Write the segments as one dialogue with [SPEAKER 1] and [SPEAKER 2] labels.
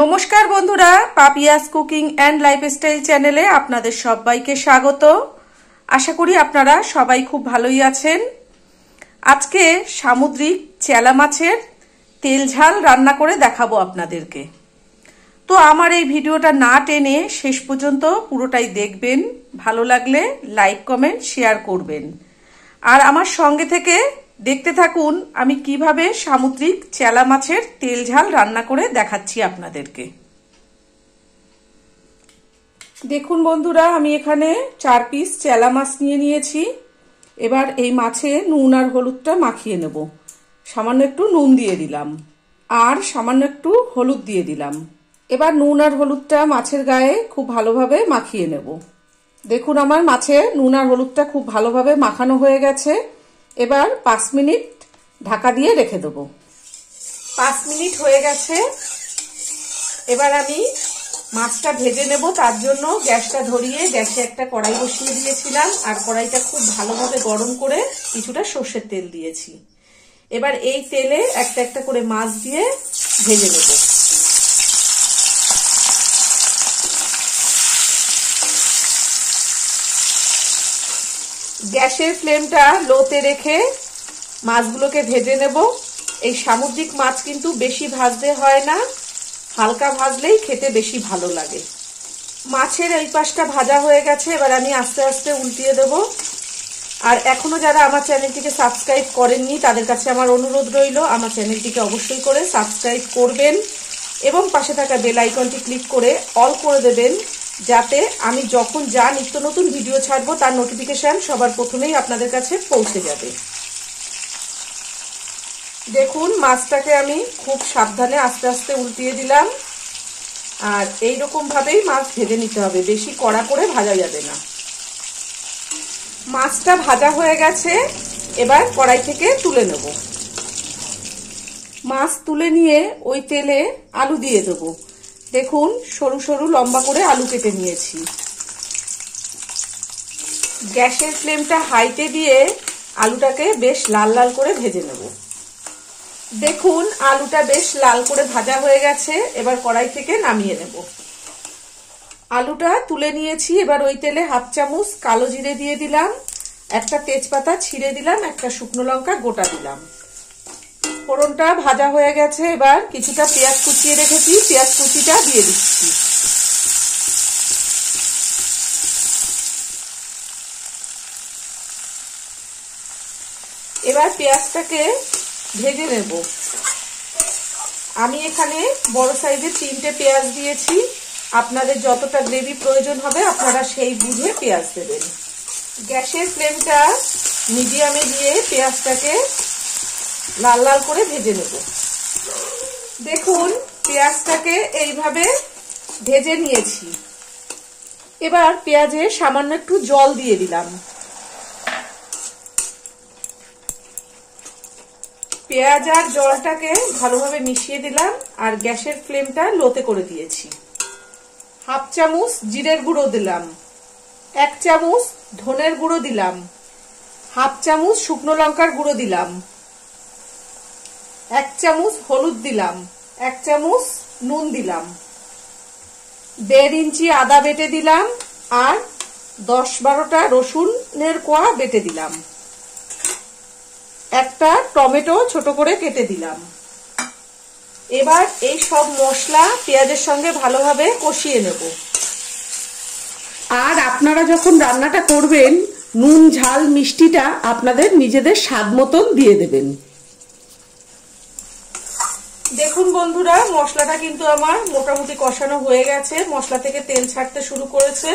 [SPEAKER 1] নমস্কার বন্ধুরা, Papiya's cooking and lifestyle চ্যানেলে আপনাদের সবাইকে স্বাগত। আশা করি আপনারা সবাই খুব ভালোই আছেন। আজকে সামুদ্রিক চেলা মাছের তেল ঝাল রান্না করে দেখাবো আপনাদেরকে। তো আমার এই ভিডিওটা না টেনে শেষ পর্যন্ত পুরোটাই দেখবেন। ভালো লাগলে লাইক, কমেন্ট, শেয়ার করবেন। আর আমার সঙ্গে থেকে দেখতে থাকুন আমি কিভাবে সামুদ্রিক চেলা মাছের তেল ঝাল রান্না করে দেখাচ্ছি আপনাদেরকে। দেখুন বন্ধুরা, আমি এখানে 4 পিস চেলা মাছ নিয়ে নিয়েছি। এবার এই মাছে নুন আর হলুদটা মাখিয়ে নেব। সামান্য একটু নুন দিয়ে দিলাম আর সামান্য একটু হলুদ দিয়ে দিলাম। এবার নুন আর হলুদটা মাছের গায়ে খুব ভালোভাবে মাখিয়ে নেব। দেখুন আমার মাছে নুন আর হলুদটা খুব ভালোভাবে মাখানো হয়ে গেছে। এবার 5 মিনিট ঢাকা দিয়ে রেখে দেবো। 5 মিনিট হয়ে গেছে। এবার আমি মাছটা ভেজে নেব। তার জন্য গ্যাসটা ধরিয়ে গ্যাসে একটা কড়াই বসিয়ে দিয়েছিলাম আর কড়াইটা খুব ভালোভাবে গরম করে কিছুটা সর্ষের তেল দিয়েছি। এবার এই তেলে একটা একটা করে মাছ দিয়ে ভেজে নেব। গ্যাসের ফ্লেমটা লোতে রেখে মাছগুলোকে ভেজে নেব। এই সামুদ্রিক মাছ কিন্তু বেশি ভাজতে হয় না, হালকা ভাজলেই খেতে বেশি ভালো লাগে। মাছের এই পাশটা ভাজা হয়ে গেছে। এবার আমি আস্তে আস্তে উল্টিয়ে দেব। আর এখনো যারা আমার চ্যানেলটিকে সাবস্ক্রাইব করেননি তাদের কাছে আমার অনুরোধ রইল, আমার চ্যানেলটিকে অবশ্যই করে সাবস্ক্রাইব করবেন এবং পাশে থাকা বেল আইকনটি ক্লিক করে অল করে দেবেন, যাতে আমি যখন যা নিত্য নতুন ভিডিও ছাড়বো তার নোটিফিকেশন সবার প্রথমেই আপনাদের কাছে পৌঁছে যাবে। দেখুন মাছটাকে আমি খুব সাবধানে আস্তে আস্তে উল্টিয়ে দিলাম। আর এইরকম ভাবেই মাছ ভেজে নিতে হবে, বেশি কড়া করে ভাজা যাবে না। মাছটা ভাজা হয়ে গেছে। এবার কড়াই থেকে তুলে নেব। মাছ তুলে নিয়ে ওই তেলে আলু দিয়ে দেবো। দেখুন সরু সরু লম্বা করে আলু কেটে নিয়েছি। গ্যাসের ফ্লেমটা হাইতে দিয়ে আলুটাকে বেশ লাল লাল করে ভেজে নেব। দেখুন আলুটা বেশ লাল করে ভাজা হয়ে গেছে। এবার কড়াই থেকে নামিয়ে নেব। আলুটা তুলে নিয়েছি। এবার ওই তেলে 1/2 চামচ কালো জিরে দিয়ে দিলাম, একটা তেজপাতা ছিঁড়ে দিলাম, একটা শুকনো লঙ্কা গোটা দিলাম। ফোড়নটা ভাজা হয়ে গেছে। এবার কিছুটা পেঁয়াজ কুচিয়ে রেখেছি, পেঁয়াজ কুচিটা দিয়ে দিচ্ছি। এবার পেঁয়াজটাকে ভেজে নেব। আমি এখানে বড় সাইজের 3টে পেঁয়াজ দিয়েছি। আপনাদের যতটা গ্রেভি প্রয়োজন হবে আপনারা সেই বুঝে পেঁয়াজ দেবেন। গ্যাসের ফ্লেমটা মিডিয়ামে দিয়ে পেঁয়াজটাকে লাল লাল করে ভেজে নেব। দেখুন পেঁয়াজটাকে এইভাবে ভেজে নিয়েছি। এবার পেঁয়াজে সামান্য একটু জল দিয়ে দিলাম। পেঁয়াজ আর জলটাকে ভালোভাবে মিশিয়ে দিলাম আর গ্যাসের ফ্লেমটা লোতে করে দিয়েছি। 1/2 চামচ জিরের গুঁড়ো দিলাম, 1 চামচ ধনের গুঁড়ো দিলাম, 1/2 চামচ শুকনো লঙ্কার গুঁড়ো দিলাম, 1 চামচ হলুদ দিলাম, 1 চামচ নুন দিলাম, 1.5 ইঞ্চি আদা বেটে দিলাম আর 10-12টা রসুনের কোয়া বেটে দিলাম। একটা টমেটো ছোট করে কেটে দিলাম। এবার এই সব মশলা পেঁয়াজের সঙ্গে ভালোভাবে কষিয়ে নেব। আর আপনারা যখন রান্নাটা করবেন নুন ঝাল মিষ্টিটা আপনাদের নিজেদের স্বাদ মতন দিয়ে দেবেন। দেখুন বন্ধুরা মশলাটা কিন্তু আমার মোটামুটি কষানো হয়ে গেছে, মশলা থেকে তেল ছাড়তে শুরু করেছে।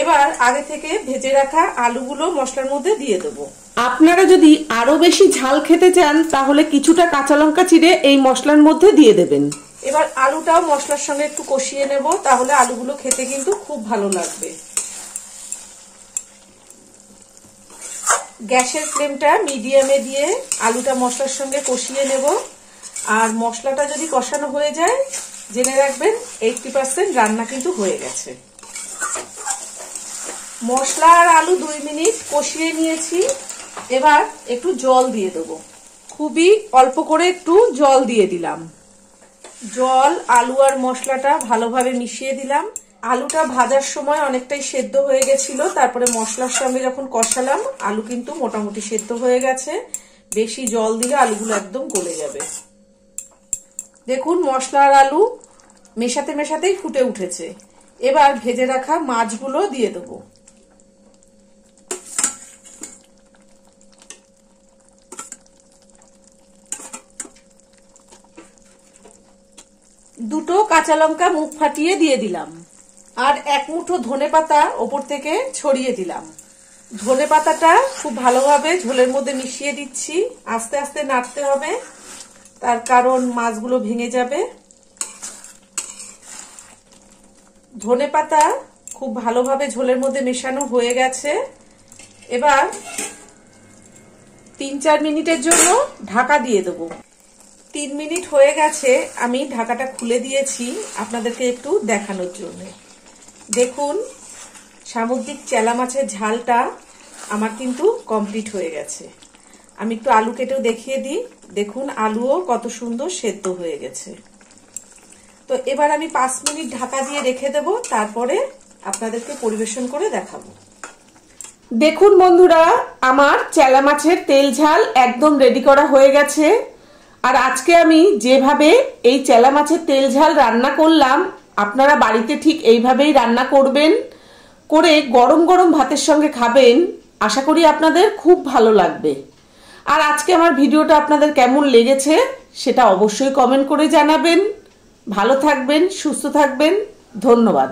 [SPEAKER 1] এবার আগে থেকে ভেজে রাখা আলুগুলো মশলার মধ্যে দিয়ে দেবো। আপনারা যদি আরো বেশি ঝাল খেতে চান তাহলে কিছুটা কাঁচা লঙ্কা চিড়ে এই মশলার মধ্যে দিয়ে দেবেন। এবার আলুটাও মশলার সঙ্গে একটু কষিয়ে নেব, তাহলে আলুগুলো খেতে কিন্তু খুব ভালো লাগবে। গ্যাসের ফ্লেমটা মিডিয়ামে দিয়ে আলুটা মশলার সঙ্গে কষিয়ে নেব। আর মশলাটা যদি কষানো হয়ে যায় জেনে রাখবেন 80% রান্না কিন্তু হয়ে গেছে। মশলা আর আলু 2 মিনিট কষিয়ে নিয়েছি। এবার একটু জল দিয়ে দেবো। খুবই অল্প করে একটু জল দিয়ে দিলাম। জল, আলু আর মশলাটা ভালোভাবে মিশিয়ে দিলাম। আলুটা ভাজার সময় অনেকটাই সেদ্ধ হয়ে গেছিল, তারপরে মশলার সঙ্গে যখন কষালাম আলু কিন্তু মোটামুটি সেদ্ধ হয়ে গেছে। বেশি জল দিলে আলুগুলো একদম গলে যাবে। দেখুন মশলা আর আলু মেশাতে মেশাতেই ফুটে উঠেছে। এবার ভেজে রাখা মাছগুলো দিয়ে দেবো। দুটো কাঁচা লঙ্কা মুখ ফাটিয়ে দিয়ে দিলাম, আর এক মুঠো ধনেপাতা ওপর থেকে ছড়িয়ে দিলাম। ধনেপাতাটা খুব ভালোভাবে ঝোলের মধ্যে মিশিয়ে দিচ্ছি। আস্তে আস্তে নাড়তে হবে, তার কারণ মাছগুলো ভেঙে যাবে। ধনেপাতা খুব ভালোভাবে ঝোলের মধ্যে মেশানো হয়ে গেছে। এবার 3-4 মিনিটের জন্য ঢাকা দিয়ে দেবো। 3 মিনিট হয়ে গেছে, আমি ঢাকাটা খুলে দিয়েছি আপনাদেরকে একটু দেখানোর জন্য। দেখুন সামুদ্রিক চেলা মাছের ঝালটা আমার কিন্তু কমপ্লিট হয়ে গেছে। আমি একটু আলু কেটেও দেখিয়ে দিই। দেখুন আলুও কত সুন্দর সেদ্ধ হয়ে গেছে। তো এবার আমি 5 মিনিট ঢাকা দিয়ে রেখে দেব, তারপরে আপনাদেরকে পরিবেশন করে দেখাবো। দেখুন বন্ধুরা, আমার চেলা মাছের তেল ঝাল একদম রেডি করা হয়ে গেছে। আর আজকে আমি যেভাবে এই চেলা মাছের তেল ঝাল রান্না করলাম, আপনারা বাড়িতে ঠিক এইভাবেই রান্না করবেন, করে গরম গরম ভাতের সঙ্গে খাবেন। আশা করি আপনাদের খুব ভালো লাগবে। আর আজকে আমার ভিডিওটা আপনাদের কেমন লেগেছে সেটা অবশ্যই কমেন্ট করে জানাবেন। ভালো থাকবেন, সুস্থ থাকবেন। ধন্যবাদ।